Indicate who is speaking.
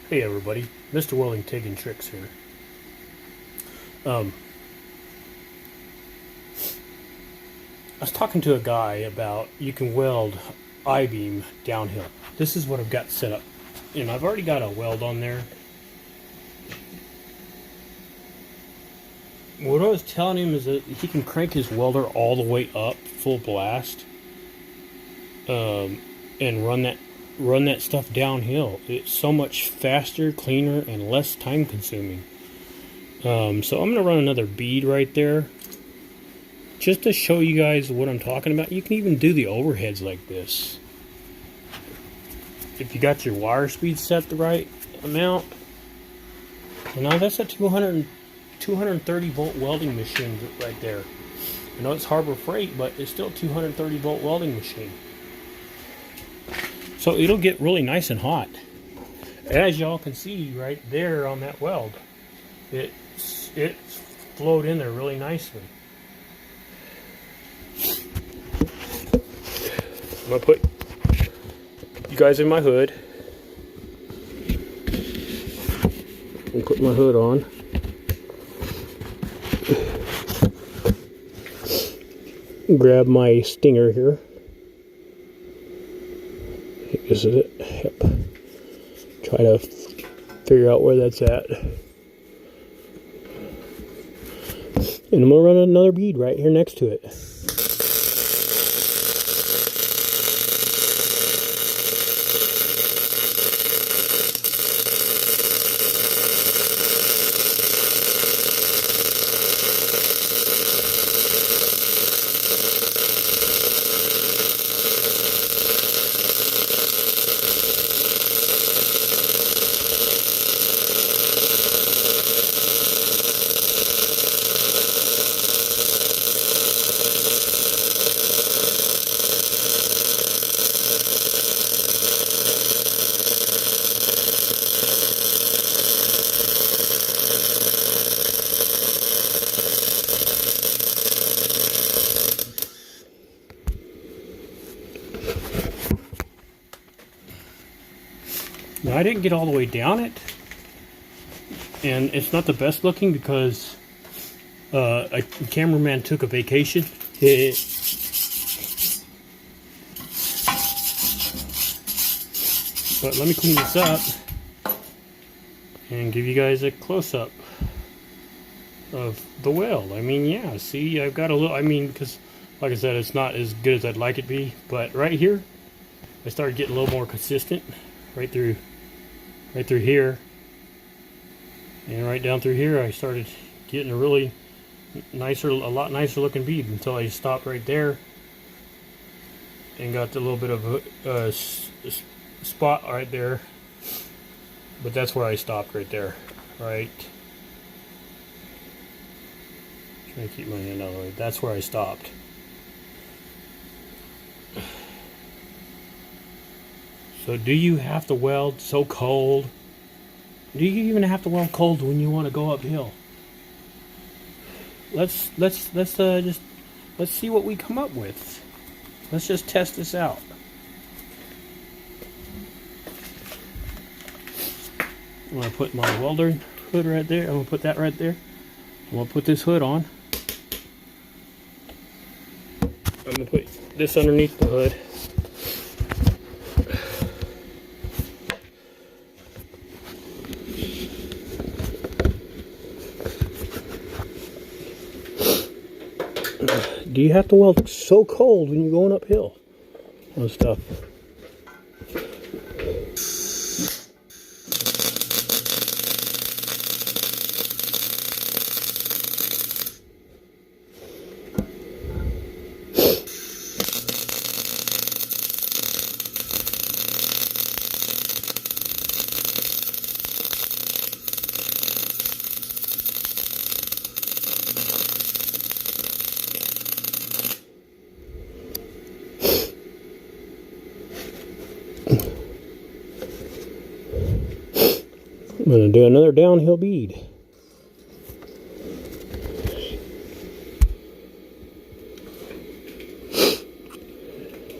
Speaker 1: Hey everybody, Mr. Welding taking tricks here. I was talking to a guy about you can weld I-beam downhill. This is what I've got set up. And I've already got a weld on there. What I was telling him is that he can crank his welder all the way up, full blast, and run that stuff downhill. It's so much faster, cleaner, and less time consuming. So I'm going to run another bead right there just to show you guys what I'm talking about. You can even do the overheads like this if you got your wire speed set the right amount. And now that's a 230 volt welding machine right there. I know it's Harbor Freight, but it's still a 230 volt welding machine. So it'll get really nice and hot. As y'all can see right there on that weld, it flowed in there really nicely. I'm gonna put you guys in my hood. I'm put my hood on. Grab my stinger here. Is it? Yep. Try to figure out where that's at. And I'm going to run another bead right here next to it. Now, I didn't get all the way down it, and it's not the best looking because a cameraman took a vacation. But let me clean this up and give you guys a close-up of the weld. I mean, yeah, see, I've got a little, because like I said, it's not as good as I'd like it to be, but right here, I started getting a little more consistent right through here, and right down through here I started getting a really nicer, a lot nicer looking bead until I stopped right there and got a little bit of a spot right there. But that's where I stopped right there. Right, trying to keep my hand out of the way. That's where I stopped. So do you have to weld so cold? Do you even have to weld cold when you want to go uphill? Let's see what we come up with. Let's just test this out. I'm gonna put my welder hood right there. I'm gonna put that right there. I'm gonna put this hood on. I'm gonna put this underneath the hood. Do you have to weld so cold when you're going uphill on stuff? I'm going to do another downhill bead.